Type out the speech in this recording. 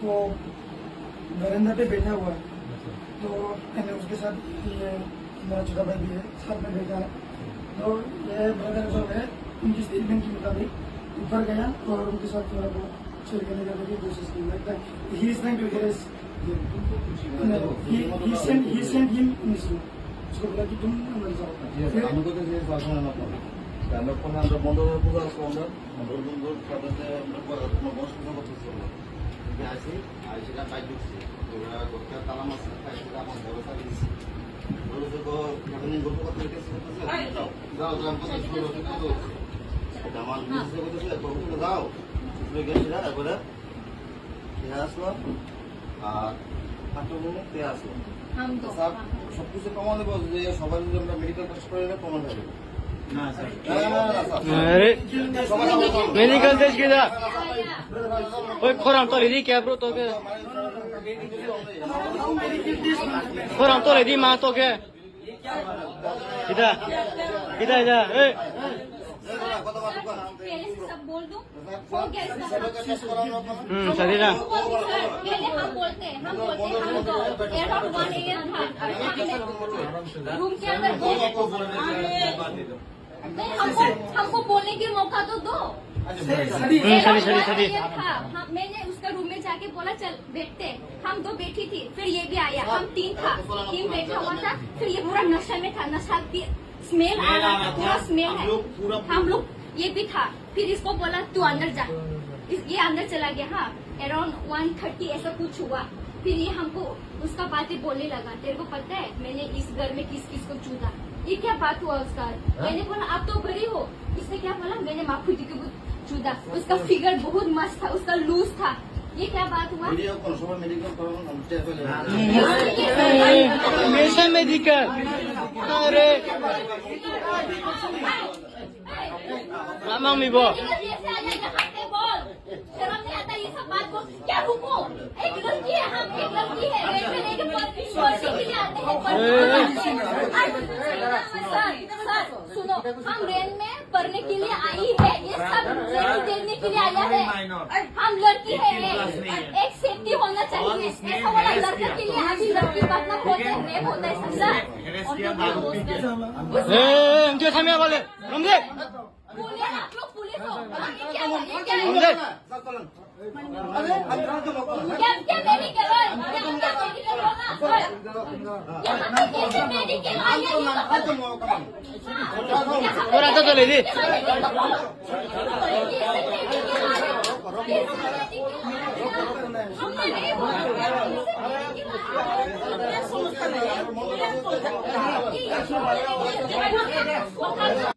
वो बरंदा पे बैठा हुआ है, तो मैंने उसके साथ ये मेरा छोटा भाई भी है, साथ में बैठा है। तो ये ब्रदर जो है उनकी स्टेटमेंट के मुताबिक ऊपर गया और उनके साथ थोड़ा बहुत छेड़ करने की कोशिश की। लगता है he is trying to harass, he sent him in school. उसको बोला कि तुम अंदर जाओ। আমাদের যে শাসন না পাবে আমরা কোন আমরা বন্ধের পূজা করব আমরা বন্ধু সাথে আমরা কোনো বস্তু করতেছি যে আছে আইসিটা পাই দিচ্ছি ওরা গোটা তালাম আছে আইসিটা আমার ব্যবস্থা দিচ্ছি বলে তো যখন গল্প করতে গেছে যাও যাও যাও কথা শুরু হতে তো এটা আমার বুঝতে বলতেছে তো যাও শুরু গেছে না এবারে কে আসলো আর পাঁচজন কে আসলো हम तो সবকিছু প্রমাণ দেবো যে সবাই যদি আমরা মেডিকেল টেস্ট করে নিলে প্রমাণ হবে না স্যার अरे मेडिकल टेस्ट किया ओए खोराम तो लेदी क्या ब्रो तो के खोराम तो लेदी मां तो के इधर इधर इधर ए पहले से सब बोल दूं हो गया इसका सही ना पहले हम बोलते हैं हम तो एयरपोर्ट 1 AM था रूम के अंदर नहीं हमको बोलने की मौका तो दो। सही था मैंने उसका रूम में जाके बोला चल बैठते, हम दो बैठी थी, फिर ये भी आया, हम तीन बैठा हुआ था, फिर ये पूरा नशा में था, नशा स्मेल आ रहा था, पूरा स्मेल है, हम लोग ये भी था। फिर इसको बोला तू अंदर जा, ये अंदर चला गया। हाँ अराउंड 1:30 ऐसा कुछ हुआ। फिर ये हमको उसका बातें बोलने लगा, तेरे को पता है मैंने इस घर में किस किस को चूदा, ये क्या बात हुआ उसका। मैंने बोला आप तो बड़ी हो, इसने क्या बोला मैंने माफूजी को चूदा, उसका फिगर बहुत मस्त था, उसका लूज था, ये क्या बात हुआ। ভিডিও কোন সবাই মেডিকেল করুন আমি চেক করে मेडिकल मेडिकल अरे मामा मिबो शर्म नहीं आता ये सब बात को। क्या रुको, एक लड़की है, हम एक लड़की है, रेलवे लेके पढ़ने के लिए आते हैं। सर सुनो, हम रेल में पढ़ने के लिए आई है, ये सब देखने के लिए आया है, हम लड़की है, एक सेफ्टी होना चाहिए। ऐसा वाला लड़के के लिए अभी लड़की का अपना होता है, रेप होता है समझा। ए हमके सामने वाले हमदे पुलिस आप लोग पुलिस हो, ये क्या हमदे क्या क्या मेडिकल है, क्या मेडिकल होना ये मेडिकल आया और आता तो लेदी ये